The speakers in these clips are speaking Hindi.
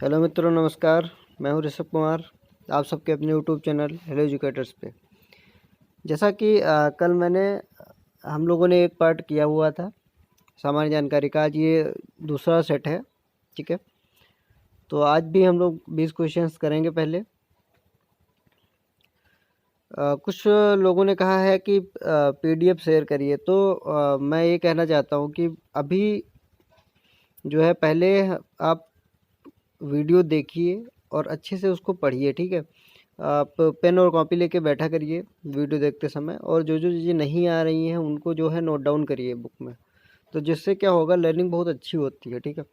हेलो मित्रों, नमस्कार। मैं हूं ऋषभ कुमार, आप सबके अपने यूट्यूब चैनल हेलो एजुकेटर्स पे। जैसा कि कल हम लोगों ने एक पार्ट किया हुआ था सामान्य जानकारी का, आज ये दूसरा सेट है। ठीक है, तो आज भी हम लोग 20 क्वेश्चंस करेंगे। पहले कुछ लोगों ने कहा है कि पीडीएफ शेयर करिए, तो मैं ये कहना चाहता हूँ कि अभी जो है पहले आप वीडियो देखिए और अच्छे से उसको पढ़िए। ठीक है, आप पेन और कॉपी लेके बैठा करिए वीडियो देखते समय, और जो जो चीज़ें नहीं आ रही हैं उनको जो है नोट डाउन करिए बुक में। तो जिससे क्या होगा, लर्निंग बहुत अच्छी होती है। ठीक है,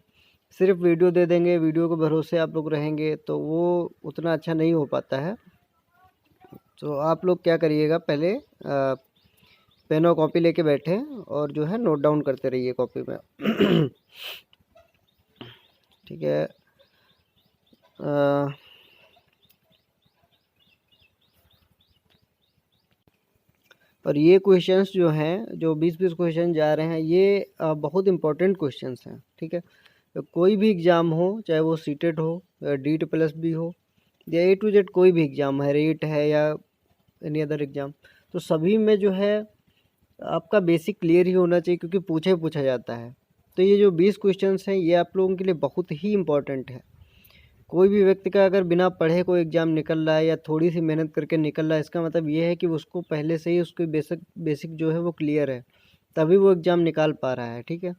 सिर्फ वीडियो दे देंगे, वीडियो के भरोसे आप लोग रहेंगे तो वो उतना अच्छा नहीं हो पाता है। तो आप लोग क्या करिएगा, पहले पेन और कॉपी लेके बैठे और जो है नोट डाउन करते रहिए कॉपी में। ठीक है, और ये क्वेश्चंस जो हैं, जो 20-20 क्वेश्चन जा रहे हैं, ये बहुत इंपॉर्टेंट क्वेश्चंस हैं। ठीक है, तो कोई भी एग्ज़ाम हो, चाहे वो सीटेट हो या डीट प्लस भी हो या ए टू जेड कोई भी एग्ज़ाम है, रेट है या एनी अदर एग्ज़ाम, तो सभी में जो है आपका बेसिक क्लियर ही होना चाहिए, क्योंकि पूछा जाता है। तो ये जो 20 क्वेश्चंस हैं, ये आप लोगों के लिए बहुत ही इम्पोर्टेंट है। कोई भी व्यक्ति का अगर बिना पढ़े कोई एग्ज़ाम निकल रहा है या थोड़ी सी मेहनत करके निकल रहा है, इसका मतलब ये है कि उसको पहले से ही उसकी बेसिक जो है वो क्लियर है, तभी वो एग्ज़ाम निकाल पा रहा है। ठीक है,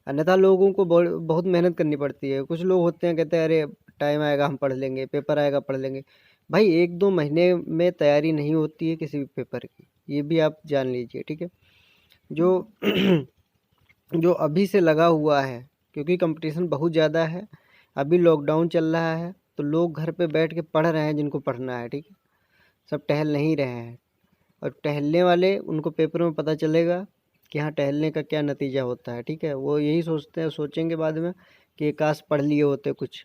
अन्यथा लोगों को बहुत मेहनत करनी पड़ती है। कुछ लोग होते हैं, कहते हैं अरे टाइम आएगा हम पढ़ लेंगे, पेपर आएगा पढ़ लेंगे। भाई 1-2 महीने में तैयारी नहीं होती है किसी भी पेपर की, ये भी आप जान लीजिए। ठीक है, जो जो अभी से लगा हुआ है, क्योंकि कंपटीशन बहुत ज़्यादा है, अभी लॉकडाउन चल रहा है, तो लोग घर पे बैठ के पढ़ रहे हैं जिनको पढ़ना है। ठीक है, सब टहल नहीं रहे हैं, और टहलने वाले उनको पेपरों में पता चलेगा कि हाँ टहलने का क्या नतीजा होता है। ठीक है, वो यही सोचेंगे बाद में कि काश पढ़ लिए होते कुछ।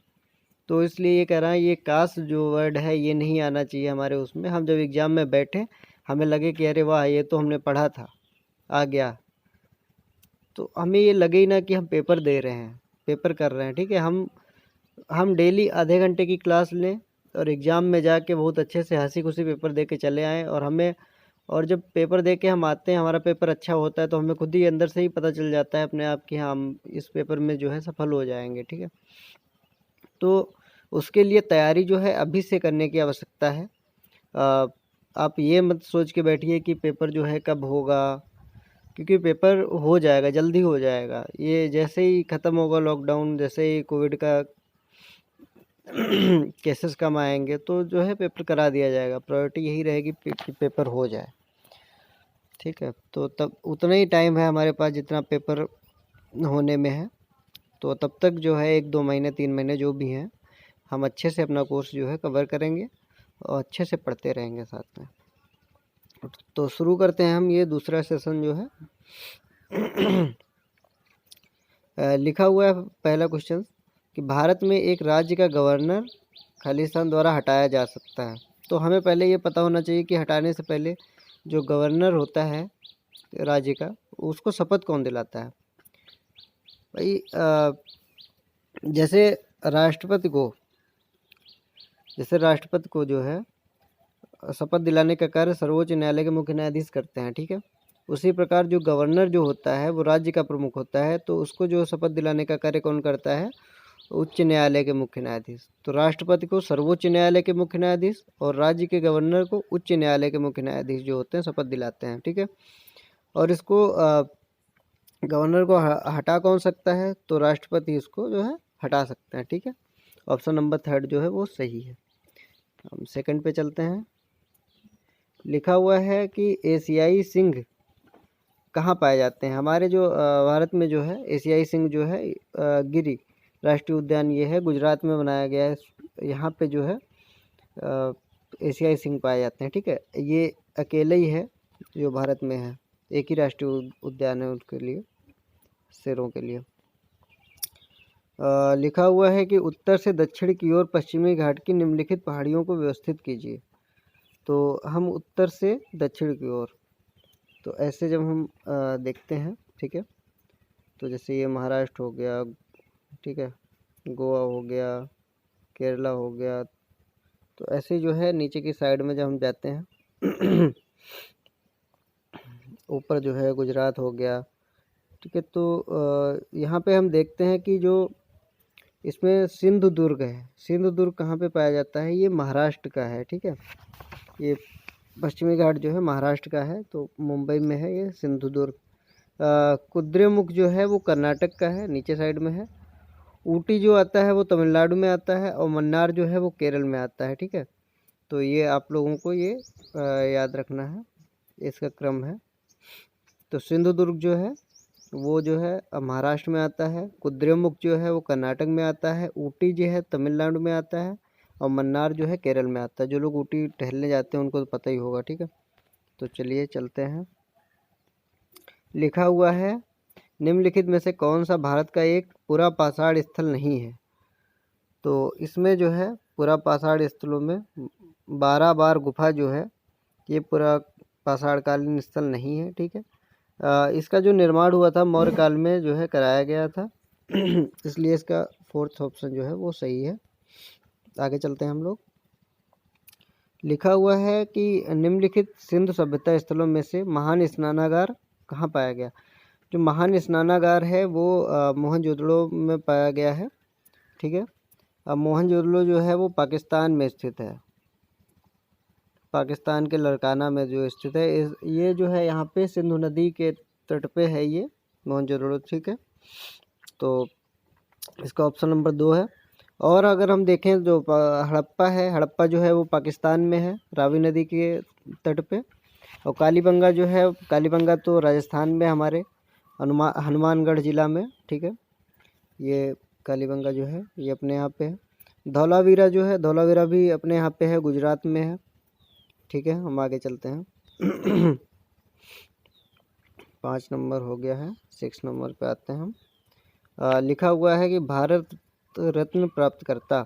तो इसलिए ये कह रहा है, ये काश जो वर्ड है ये नहीं आना चाहिए हमारे उसमें। हम जब एग्ज़ाम में बैठे, हमें लगे कि अरे वाह, ये तो हमने पढ़ा था, आ गया, तो हमें ये लगे ही ना कि हम पेपर दे रहे हैं, पेपर कर रहे हैं। ठीक है, हम डेली आधे घंटे की क्लास लें और एग्ज़ाम में जाके बहुत अच्छे से हंसी खुशी पेपर दे के चले आएँ, और जब पेपर दे के हम आते हैं, हमारा पेपर अच्छा होता है, तो हमें खुद ही अंदर से ही पता चल जाता है अपने आप कि हाँ हम इस पेपर में जो है सफल हो जाएंगे। ठीक है, तो उसके लिए तैयारी जो है अभी से करने की आवश्यकता है। आप ये मत सोच के बैठिए कि पेपर जो है कब होगा, क्योंकि पेपर हो जाएगा, जल्दी हो जाएगा। ये जैसे ही ख़त्म होगा लॉकडाउन, जैसे ही कोविड का केसेस कम आएंगे, तो जो है पेपर करा दिया जाएगा। प्रायोरिटी यही रहेगी कि पेपर हो जाए। ठीक है, तो तब उतना ही टाइम है हमारे पास जितना पेपर होने में है। तो तब तक जो है 1-2 महीने 3 महीने जो भी हैं, हम अच्छे से अपना कोर्स जो है कवर करेंगे और अच्छे से पढ़ते रहेंगे साथ में। तो शुरू करते हैं हम ये दूसरा सेशन जो है। लिखा हुआ है पहला क्वेश्चन कि भारत में एक राज्य का गवर्नर खालिस्तान द्वारा हटाया जा सकता है। तो हमें पहले ये पता होना चाहिए कि हटाने से पहले जो गवर्नर होता है राज्य का, उसको शपथ कौन दिलाता है। भाई जैसे राष्ट्रपति को जो है शपथ दिलाने का कार्य सर्वोच्च न्यायालय के मुख्य न्यायाधीश करते हैं। ठीक है, उसी प्रकार जो गवर्नर जो होता है वो राज्य का प्रमुख होता है, तो उसको जो शपथ दिलाने का कार्य कौन करता है, उच्च न्यायालय के मुख्य न्यायाधीश। तो राष्ट्रपति को सर्वोच्च न्यायालय के मुख्य न्यायाधीश और राज्य के गवर्नर को उच्च न्यायालय के मुख्य न्यायाधीश जो होते हैं शपथ दिलाते हैं। ठीक है, और इसको गवर्नर को हटा कौन सकता है, तो राष्ट्रपति इसको जो है हटा सकते हैं। ठीक है, ऑप्शन नंबर 3 जो है वो सही है। हम सेकंड पे चलते हैं। लिखा हुआ है कि एशियाई सिंह कहाँ पाए जाते हैं। हमारे जो भारत में जो है एशियाई सिंह जो है गिरी राष्ट्रीय उद्यान, ये है गुजरात में बनाया गया है। यहाँ पे जो है एशियाई सिंह पाए जाते हैं। ठीक है, ये अकेले ही है जो भारत में है, एक ही राष्ट्रीय उद्यान है उनके लिए, शेरों के लिए। लिखा हुआ है कि उत्तर से दक्षिण की ओर पश्चिमी घाट की निम्नलिखित पहाड़ियों को व्यवस्थित कीजिए। तो हम उत्तर से दक्षिण की ओर, तो ऐसे जब हम देखते हैं, ठीक है, तो जैसे ये महाराष्ट्र हो गया, ठीक है, गोवा हो गया, केरला हो गया। तो ऐसे जो है नीचे की साइड में जब हम जाते हैं ऊपर जो है गुजरात हो गया, ठीक है। तो यहाँ पे हम देखते हैं कि जो इसमें सिंधुदुर्ग है, सिंधुदुर्ग कहाँ पे पाया जाता है, ये महाराष्ट्र का है, ठीक है। ये पश्चिमी घाट जो है महाराष्ट्र का है, तो मुंबई में है ये सिंधुदुर्ग। कुद्रेमुख जो है वो कर्नाटक का है, नीचे साइड में है। ऊटी जो आता है वो तमिलनाडु में आता है, और मन्नार जो है वो केरल में आता है, ठीक है। तो ये आप लोगों को ये याद रखना है, इसका क्रम है। तो सिंधुदुर्ग जो है वो जो है महाराष्ट्र में आता है, कुद्रेमुख जो है वो कर्नाटक में आता है, ऊटी जो है तमिलनाडु में आता है, और मन्नार जो है केरल में आता है। जो लोग ऊटी टहलने जाते हैं उनको तो पता ही होगा, ठीक है। तो चलिए चलते हैं। लिखा हुआ है निम्नलिखित में से कौन सा भारत का एक पूरा पाषाण स्थल नहीं है। तो इसमें जो है पूरा पाषाण स्थलों में 12 बार गुफा जो है ये पूरा पाषाणकालीन स्थल नहीं है, ठीक है। इसका जो निर्माण हुआ था मौर्य काल में जो है कराया गया था इसलिए इसका फोर्थ ऑप्शन जो है वो सही है। आगे चलते हैं हम लोग। लिखा हुआ है कि निम्नलिखित सिंधु सभ्यता स्थलों में से महान स्नानागार कहाँ पाया गया। जो महान स्नानागार है वो मोहनजोदड़ो में पाया गया है, ठीक है। अब मोहनजोदड़ो जो है वो पाकिस्तान में स्थित है, पाकिस्तान के लड़काना में जो स्थित है। ये जो है यहाँ पे सिंधु नदी के तट पे है ये मोहनजोदड़ो, ठीक है। तो इसका ऑप्शन नंबर 2 है। और अगर हम देखें जो हड़प्पा है, हड़प्पा जो है वो पाकिस्तान में है, रावी नदी के तट पे। और कालीबंगा जो है, कालीबंगा तो राजस्थान में हमारे हनुमानगढ़ ज़िला में, ठीक है। ये कालीबंगा जो है ये अपने यहाँ पे है। धौलावीरा जो है, धौलावीरा भी अपने यहाँ पे है, गुजरात में है, ठीक है। हम आगे चलते हैं 5 नंबर हो गया है, 6 नंबर पे आते हैं हम। लिखा हुआ है कि भारत रत्न प्राप्तकर्ता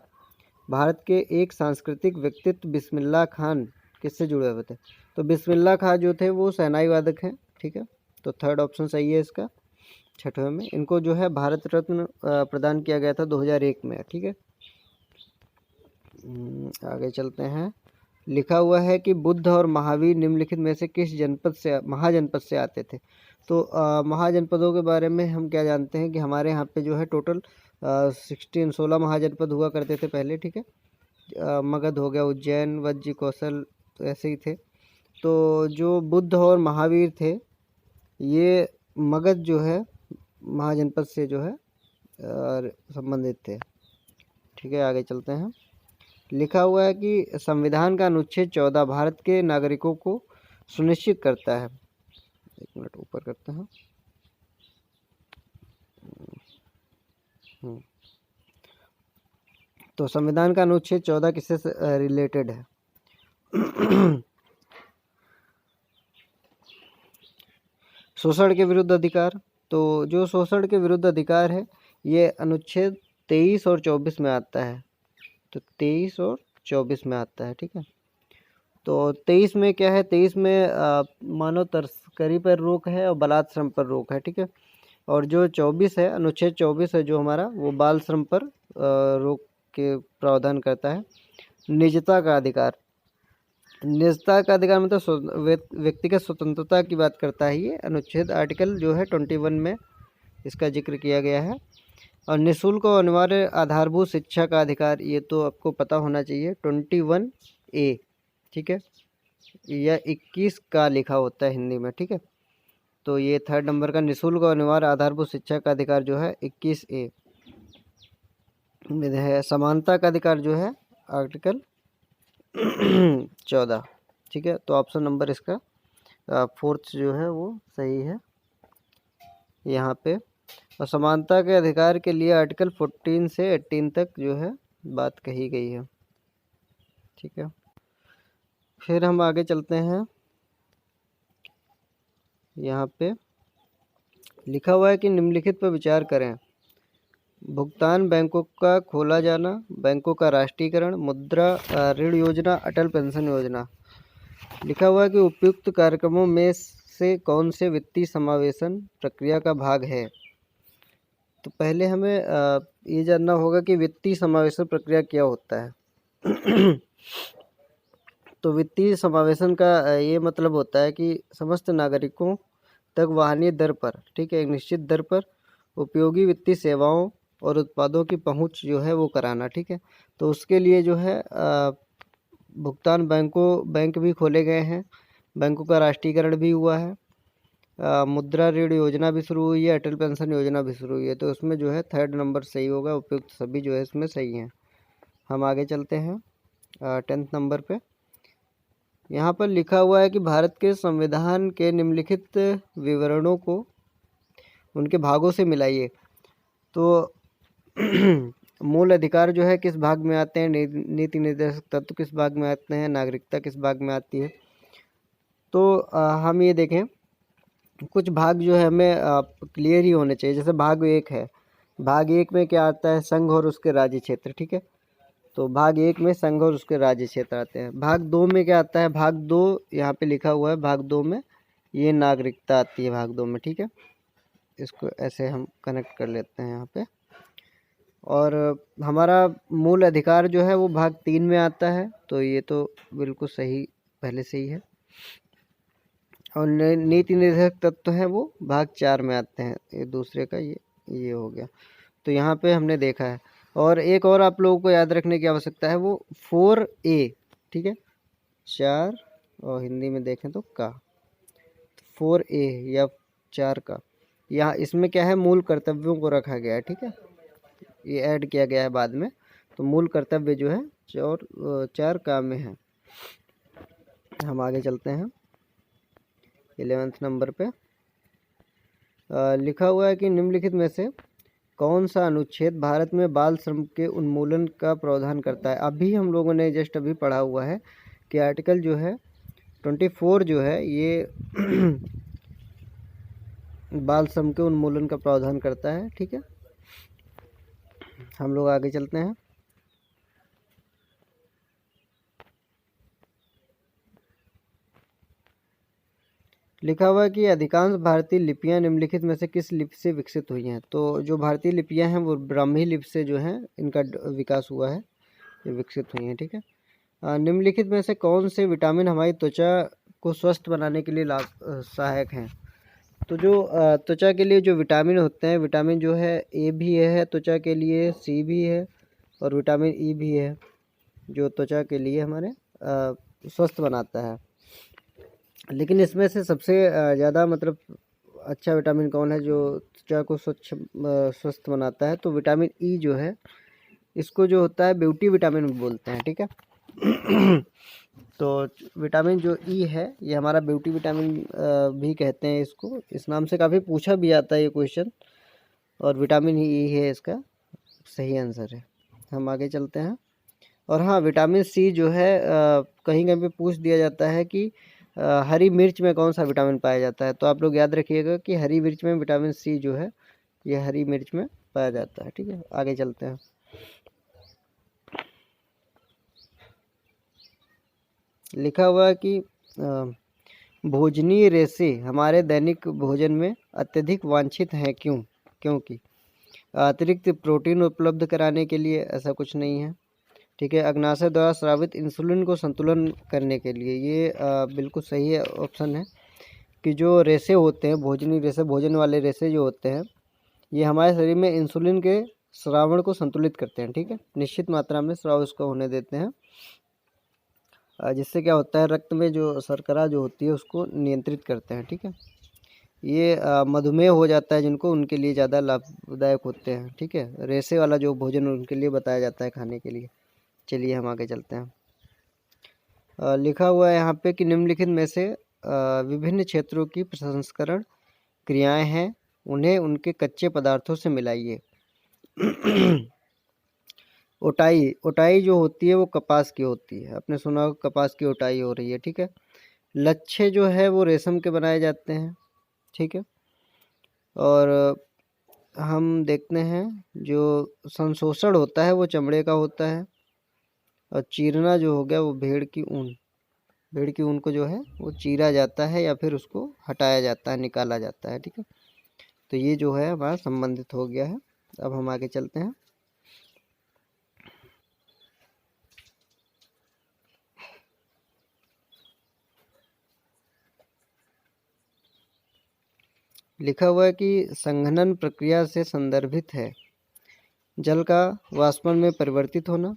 भारत के एक सांस्कृतिक व्यक्तित्व बिस्मिल्लाह खान किससे जुड़े हुए थे। तो बिस्मिल्लाह खान जो थे वो शहनाई वादक हैं, ठीक है। तो थर्ड ऑप्शन सही है इसका। 6वें में इनको जो है भारत रत्न प्रदान किया गया था 2001 में, ठीक है। आगे चलते हैं। लिखा हुआ है कि बुद्ध और महावीर निम्नलिखित में से किस जनपद से महाजनपद से आते थे। तो महाजनपदों के बारे में हम क्या जानते हैं कि हमारे यहाँ पे जो है टोटल 16 महाजनपद हुआ करते थे पहले, ठीक है। मगध हो गया, उज्जैन, वज्र, कौशल, तो ऐसे ही थे। तो जो बुद्ध और महावीर थे ये मगध जो है महाजनपद से जो है संबंधित थे, ठीक है। आगे चलते हैं। लिखा हुआ है कि संविधान का अनुच्छेद 14 भारत के नागरिकों को सुनिश्चित करता है। 1 मिनट ऊपर करते हैं। तो संविधान का अनुच्छेद 14 किससे रिलेटेड है शोषण के विरुद्ध अधिकार। तो जो शोषण के विरुद्ध अधिकार है ये अनुच्छेद 23 और 24 में आता है। तो 23 और 24 में आता है, ठीक है। तो 23 में क्या है, 23 में मानव तस्करी पर रोक है और बलात् श्रम पर रोक है, ठीक है। और जो 24 है, अनुच्छेद 24 है जो हमारा, वो बाल श्रम पर रोक के प्रावधान करता है। निजता का अधिकार, निजता का अधिकार मतलब व्यक्तिगत स्वतंत्रता की बात करता है ये अनुच्छेद, आर्टिकल जो है 21 में इसका जिक्र किया गया है। और निःशुल्क और अनिवार्य आधारभूत शिक्षा का अधिकार, ये तो आपको पता होना चाहिए, 21A, ठीक है। यह 21 का लिखा होता है हिंदी में, ठीक है। तो ये 3rd नंबर का निःशुल्क और अनिवार्य आधारभूत शिक्षा का अधिकार जो है 21A में है। समानता का अधिकार जो है आर्टिकल 14, ठीक है। तो ऑप्शन नंबर इसका 4th जो है वो सही है यहाँ पे। और समानता के अधिकार के लिए आर्टिकल 14 से 18 तक जो है बात कही गई है, ठीक है। फिर हम आगे चलते हैं। यहाँ पे लिखा हुआ है कि निम्नलिखित पर विचार करें। भुगतान बैंकों का खोला जाना, बैंकों का राष्ट्रीयकरण, मुद्रा ऋण योजना, अटल पेंशन योजना। लिखा हुआ है कि उपयुक्त कार्यक्रमों में से कौन से वित्तीय समावेशन प्रक्रिया का भाग है। तो पहले हमें ये जानना होगा कि वित्तीय समावेशन प्रक्रिया क्या होता है। तो वित्तीय समावेशन का ये मतलब होता है कि समस्त नागरिकों तक वाहनीय दर पर, ठीक है, एक निश्चित दर पर उपयोगी वित्तीय सेवाओं और उत्पादों की पहुंच जो है वो कराना, ठीक है। तो उसके लिए जो है भुगतान बैंक भी खोले गए हैं, बैंकों का राष्ट्रीयकरण भी हुआ है, मुद्रा ऋण योजना भी शुरू हुई है, अटल पेंशन योजना भी शुरू हुई है। तो उसमें जो है 3rd नंबर सही होगा, उपयुक्त सभी जो है इसमें सही हैं। हम आगे चलते हैं 10th नंबर पे। यहाँ पर लिखा हुआ है कि भारत के संविधान के निम्नलिखित विवरणों को उनके भागों से मिलाइए। तो मूल अधिकार जो है किस भाग में आते हैं, नीति निर्देशक तत्व किस भाग में आते हैं, नागरिकता किस भाग में आती है। तो हम ये देखें, कुछ भाग जो है हमें क्लियर ही होने चाहिए। जैसे भाग 1 है, भाग 1 में क्या आता है, संघ और उसके राज्य क्षेत्र, ठीक है। तो भाग 1 में संघ और उसके राज्य क्षेत्र आते हैं। भाग 2 में क्या आता है, भाग 2 यहाँ पे लिखा हुआ है, भाग 2 में ये नागरिकता आती है, भाग 2 में, ठीक है। इसको ऐसे हम कनेक्ट कर लेते हैं यहाँ पे। और हमारा मूल अधिकार जो है वो भाग 3 में आता है, तो ये तो बिल्कुल सही पहले से ही है। और नीति निर्देशक तत्व है वो भाग 4 में आते हैं, ये दूसरे का ये हो गया। तो यहाँ पे हमने देखा है। और एक और आप लोगों को याद रखने की आवश्यकता है, वो 4A, ठीक है, 4 और हिंदी में देखें तो का, 4A या 4 का, यहाँ इसमें क्या है, मूल कर्तव्यों को रखा गया है, ठीक है, ये ऐड किया गया है बाद में। तो मूल कर्तव्य जो है 4 का में है। हम आगे चलते हैं 11th नंबर पे। लिखा हुआ है कि निम्नलिखित में से कौन सा अनुच्छेद भारत में बाल श्रम के उन्मूलन का प्रावधान करता है। अभी हम लोगों ने जस्ट अभी पढ़ा हुआ है कि आर्टिकल जो है 24 जो है ये बाल श्रम के उन्मूलन का प्रावधान करता है, ठीक है। हम लोग आगे चलते हैं। लिखा हुआ है कि अधिकांश भारतीय लिपियां निम्नलिखित में से किस लिपि से विकसित हुई हैं। तो जो भारतीय लिपियां हैं वो ब्राह्मी लिपि से जो है इनका विकास हुआ है, ये विकसित हुई हैं, ठीक है। निम्नलिखित में से कौन से विटामिन हमारी त्वचा को स्वस्थ बनाने के लिए सहायक हैं। तो जो त्वचा के लिए जो विटामिन होते हैं, विटामिन जो है ए भी है त्वचा के लिए, सी भी है और विटामिन ई भी है, जो त्वचा के लिए हमारे स्वस्थ बनाता है। लेकिन इसमें से सबसे ज़्यादा मतलब अच्छा विटामिन कौन है जो त्वचा को स्वस्थ बनाता है। तो विटामिन ई जो है, इसको जो होता है ब्यूटी विटामिन बोलते हैं, ठीक है। तो विटामिन जो ई है ये हमारा ब्यूटी विटामिन भी कहते हैं इसको, इस नाम से काफ़ी पूछा भी आता है ये क्वेश्चन, और विटामिन ई है इसका सही आंसर है। हम आगे चलते हैं। और हाँ, विटामिन सी जो है कहीं कहीं पे पूछ दिया जाता है कि हरी मिर्च में कौन सा विटामिन पाया जाता है। तो आप लोग याद रखिएगा कि हरी मिर्च में विटामिन सी जो है ये हरी मिर्च में पाया जाता है, ठीक है। आगे चलते हैं। लिखा हुआ है कि भोजनीय रेशे हमारे दैनिक भोजन में अत्यधिक वांछित हैं, क्योंकि अतिरिक्त प्रोटीन उपलब्ध कराने के लिए, ऐसा कुछ नहीं है, ठीक है। अग्नाशय द्वारा स्रावित इंसुलिन को संतुलन करने के लिए, ये बिल्कुल सही है ऑप्शन है कि जो रेशे होते हैं, भोजनीय रेशे, भोजन वाले रेशे जो होते हैं, ये हमारे शरीर में इंसुलिन के श्रावण को संतुलित करते हैं, ठीक है। निश्चित मात्रा में स्राव उसको होने देते हैं, जिससे क्या होता है, रक्त में जो शर्करा जो होती है उसको नियंत्रित करते हैं, ठीक है। ये मधुमेह हो जाता है जिनको, उनके लिए ज़्यादा लाभदायक होते हैं, ठीक है। रेशे वाला जो भोजन उनके लिए बताया जाता है खाने के लिए। चलिए हम आगे चलते हैं। लिखा हुआ है यहाँ पे कि निम्नलिखित में से विभिन्न क्षेत्रों की प्रसंस्करण क्रियाएं हैं, उन्हें उनके कच्चे पदार्थों से मिलाइए। ओटाई जो होती है वो कपास की होती है, आपने सुना होगा कपास की ओटाई हो रही है, ठीक है। लच्छे जो है वो रेशम के बनाए जाते हैं, ठीक है। और हम देखते हैं जो संशोषण होता है वो चमड़े का होता है, और चीरना जो हो गया वो भेड़ की ऊन को जो है वो चीरा जाता है या फिर उसको हटाया जाता है, निकाला जाता है, ठीक है। तो ये जो है हमारा संबंधित हो गया है अब हम आगे चलते हैं। लिखा हुआ है कि संघनन प्रक्रिया से संदर्भित है जल का वाष्पन में परिवर्तित होना,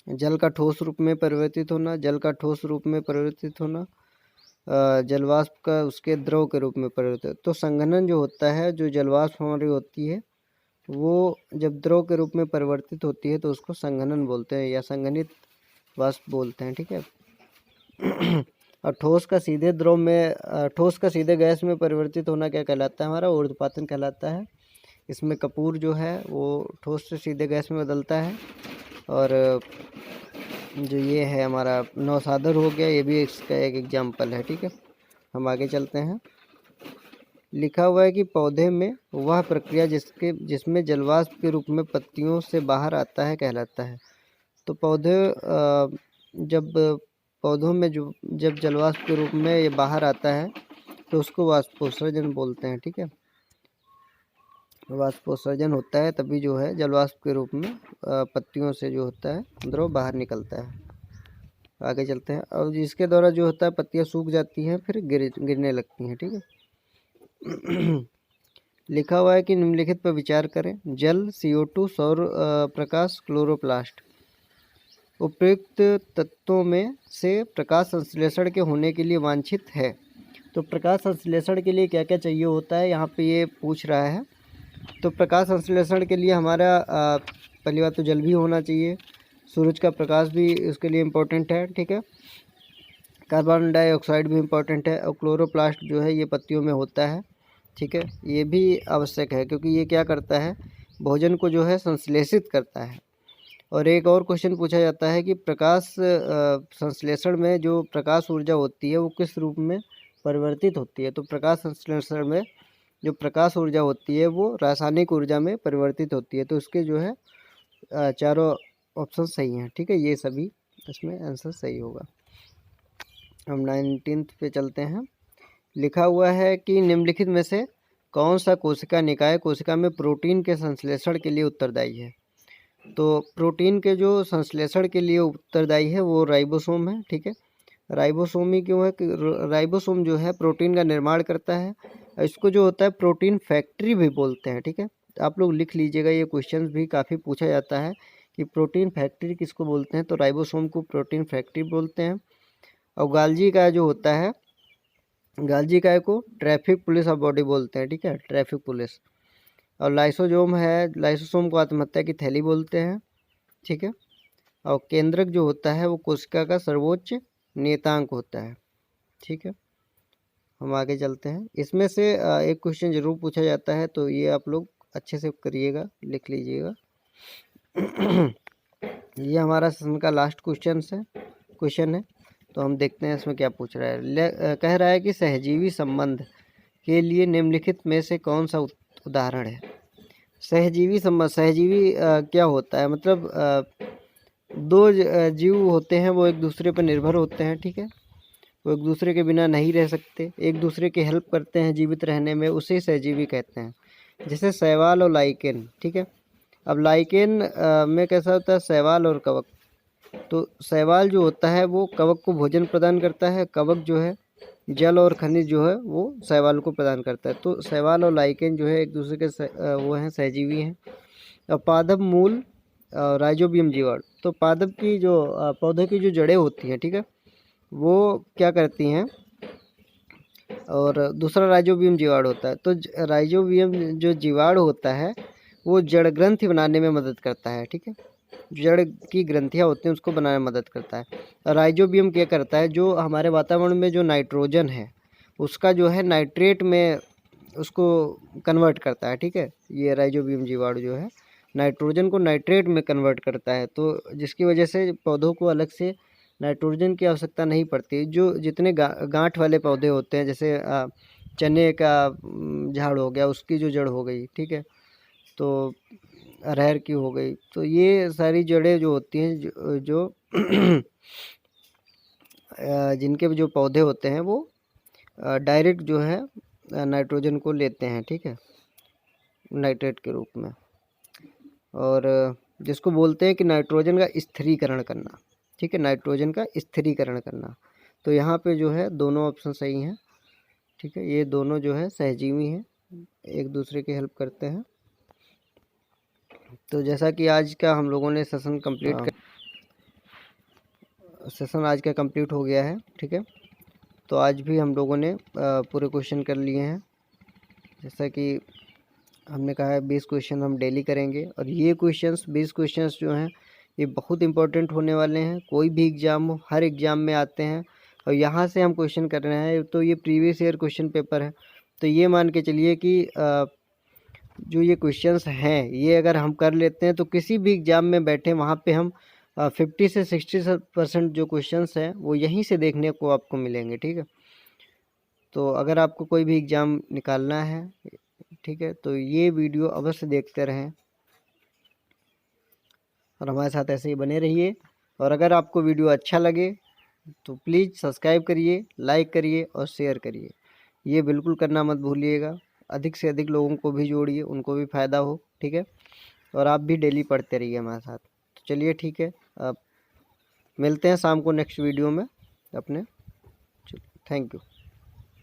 जल का ठोस रूप में परिवर्तित होना, जल का ठोस रूप में परिवर्तित होना, जलवाष्प का उसके द्रव के रूप में परिवर्तित। तो संघनन जो होता है, जो जलवाष्प हमारी होती है वो जब द्रव के रूप में परिवर्तित होती है तो उसको संघनन बोलते हैं या संघनित वाष्प बोलते हैं, ठीक है। और ठोस का सीधे द्रव में ठोस का सीधे गैस में परिवर्तित होना क्या कहलाता है? हमारा ऊर्ध्वपातन कहलाता है। इसमें कपूर जो है वो ठोस से सीधे गैस में बदलता है। और जो ये है हमारा नौसादर हो गया, ये भी इसका एक एग्जाम्पल है, ठीक है। हम आगे चलते हैं। लिखा हुआ है कि पौधे में वह प्रक्रिया जिसमें जलवाष्प के रूप में पत्तियों से बाहर आता है कहलाता है। तो पौधों में जब जलवाष्प के रूप में ये बाहर आता है तो उसको वाष्पोत्सर्जन बोलते हैं, ठीक है। वाष्पोत्सर्जन होता है तभी जो है जलवाष्प के रूप में पत्तियों से जो होता है द्रव बाहर निकलता है। आगे चलते हैं। और जिसके द्वारा जो होता है पत्तियां सूख जाती हैं, फिर गिरने लगती हैं, ठीक है। लिखा हुआ है कि निम्नलिखित पर विचार करें। जल, CO2, सौर प्रकाश, क्लोरोप्लास्ट उपयुक्त तत्वों में से प्रकाश संश्लेषण के होने के लिए वांछित है। तो प्रकाश संश्लेषण के लिए क्या क्या चाहिए होता है, यहाँ पे ये पूछ रहा है। तो प्रकाश संश्लेषण के लिए हमारा पहली बात तो जल भी होना चाहिए, सूरज का प्रकाश भी उसके लिए इम्पोर्टेंट है, ठीक है। कार्बन डाइऑक्साइड भी इम्पोर्टेंट है, और क्लोरोप्लास्ट जो है ये पत्तियों में होता है, ठीक है। ये भी आवश्यक है क्योंकि ये क्या करता है, भोजन को जो है संश्लेषित करता है। और एक और क्वेश्चन पूछा जाता है कि प्रकाश संश्लेषण में जो प्रकाश ऊर्जा होती है वो किस रूप में परिवर्तित होती है। तो प्रकाश संश्लेषण में जो प्रकाश ऊर्जा होती है वो रासायनिक ऊर्जा में परिवर्तित होती है। तो इसके जो है चारों ऑप्शन सही हैं, ठीक है। ये सभी इसमें आंसर सही होगा। हम 19th पे चलते हैं। लिखा हुआ है कि निम्नलिखित में से कौन सा कोशिका निकाय कोशिका में प्रोटीन के संश्लेषण के लिए उत्तरदायी है। तो प्रोटीन के जो संश्लेषण के लिए उत्तरदायी है वो राइबोसोम है, ठीक है। राइबोसोम ही क्यों है कि राइबोसोम जो है प्रोटीन का निर्माण करता है। इसको जो होता है प्रोटीन फैक्ट्री भी बोलते हैं, ठीक है। आप लोग लिख लीजिएगा, ये क्वेश्चन भी काफ़ी पूछा जाता है कि प्रोटीन फैक्ट्री किसको बोलते हैं। तो राइबोसोम को प्रोटीन फैक्ट्री बोलते हैं। और गाल्जी का जो होता है, गाल्जी काय को ट्रैफिक पुलिस ऑफ बॉडी बोलते हैं, ठीक है, ट्रैफिक पुलिस। और लाइसोसोम है, लाइसोसोम को आत्महत्या की थैली बोलते हैं, ठीक है। और केंद्रक जो होता है वो कोशिका का सर्वोच्च नियतांक होता है, ठीक है। हम आगे चलते हैं। इसमें से एक क्वेश्चन जरूर पूछा जाता है, तो ये आप लोग अच्छे से करिएगा, लिख लीजिएगा। ये हमारा सेशन का लास्ट क्वेश्चन है। तो हम देखते हैं इसमें क्या पूछ रहा है। कह रहा है कि सहजीवी संबंध के लिए निम्नलिखित में से कौन सा उदाहरण है। सहजीवी संबंध, सहजीवी क्या होता है, मतलब दो जीव होते हैं, वो एक दूसरे पर निर्भर होते हैं, ठीक है। वो एक दूसरे के बिना नहीं रह सकते, एक दूसरे की हेल्प करते हैं जीवित रहने में, उसे सहजीवी कहते हैं। जैसे शैवाल और लाइकेन, ठीक है। अब लाइकेन में कैसा होता है, शैवाल और कवक। तो शैवाल जो होता है वो कवक को भोजन प्रदान करता है, कवक जो है जल और खनिज जो है वो शैवाल को प्रदान करता है। तो शैवाल और लाइकेन जो है एक दूसरे के वो हैं, सहजीवी हैं। और पादप मूल राइजोबियम जीवाणु। तो पादप की जो पौधे की जो जड़ें होती हैं, ठीक है, वो क्या करती हैं। और दूसरा राइजोबियम जीवाणु होता है। तो राइजोबियम जो जीवाणु होता है वो जड़ ग्रंथि बनाने में मदद करता है, ठीक है। जड़ की ग्रंथियाँ होती हैं उसको बनाने में मदद करता है। राइजोबियम क्या करता है, जो हमारे वातावरण में जो नाइट्रोजन है उसका जो है नाइट्रेट में उसको कन्वर्ट करता है, ठीक है। ये राइजोबियम जीवाणु जो है नाइट्रोजन को नाइट्रेट में कन्वर्ट करता है। तो जिसकी वजह से पौधों को अलग से नाइट्रोजन की आवश्यकता नहीं पड़ती। जो जितने गांठ वाले पौधे होते हैं, जैसे चने का झाड़ हो गया, उसकी जो जड़ हो गई, ठीक है, तो अरहर की हो गई, तो ये सारी जड़ें जो होती हैं जो जिनके जो पौधे होते हैं वो डायरेक्ट जो है नाइट्रोजन को लेते हैं, ठीक है, नाइट्रेट के रूप में, और जिसको बोलते हैं कि नाइट्रोजन का स्थिरीकरण करना, ठीक है, नाइट्रोजन का स्थिरीकरण करना। तो यहाँ पे जो है दोनों ऑप्शन सही हैं, ठीक है, ये दोनों जो है सहजीवी हैं, एक दूसरे की हेल्प करते हैं। तो जैसा कि आज का हम लोगों ने सेशन आज का कंप्लीट हो गया है, ठीक है। तो आज भी हम लोगों ने पूरे क्वेश्चन कर लिए हैं, जैसा कि हमने कहा है 20 क्वेश्चन हम डेली करेंगे, और ये क्वेश्चंस 20 क्वेश्चंस जो हैं ये बहुत इंपॉर्टेंट होने वाले हैं। कोई भी एग्ज़ाम हो, हर एग्ज़ाम में आते हैं, और यहाँ से हम क्वेश्चन कर रहे हैं तो ये प्रीवियस ईयर क्वेश्चन पेपर है। तो ये मान के चलिए कि जो ये क्वेश्चंस हैं ये अगर हम कर लेते हैं तो किसी भी एग्ज़ाम में बैठे वहाँ पे हम 50 से 60% जो क्वेश्चंस हैं वो यहीं से देखने को आपको मिलेंगे, ठीक है। तो अगर आपको कोई भी एग्ज़ाम निकालना है, ठीक है, तो ये वीडियो अवश्य देखते रहें और हमारे साथ ऐसे ही बने रहिए। और अगर आपको वीडियो अच्छा लगे तो प्लीज़ सब्सक्राइब करिए, लाइक करिए और शेयर करिए, ये बिल्कुल करना मत भूलिएगा। अधिक से अधिक लोगों को भी जोड़िए, उनको भी फ़ायदा हो, ठीक है। और आप भी डेली पढ़ते रहिए हमारे साथ। तो चलिए ठीक है, अब मिलते हैं शाम को नेक्स्ट वीडियो में अपने। Thank you.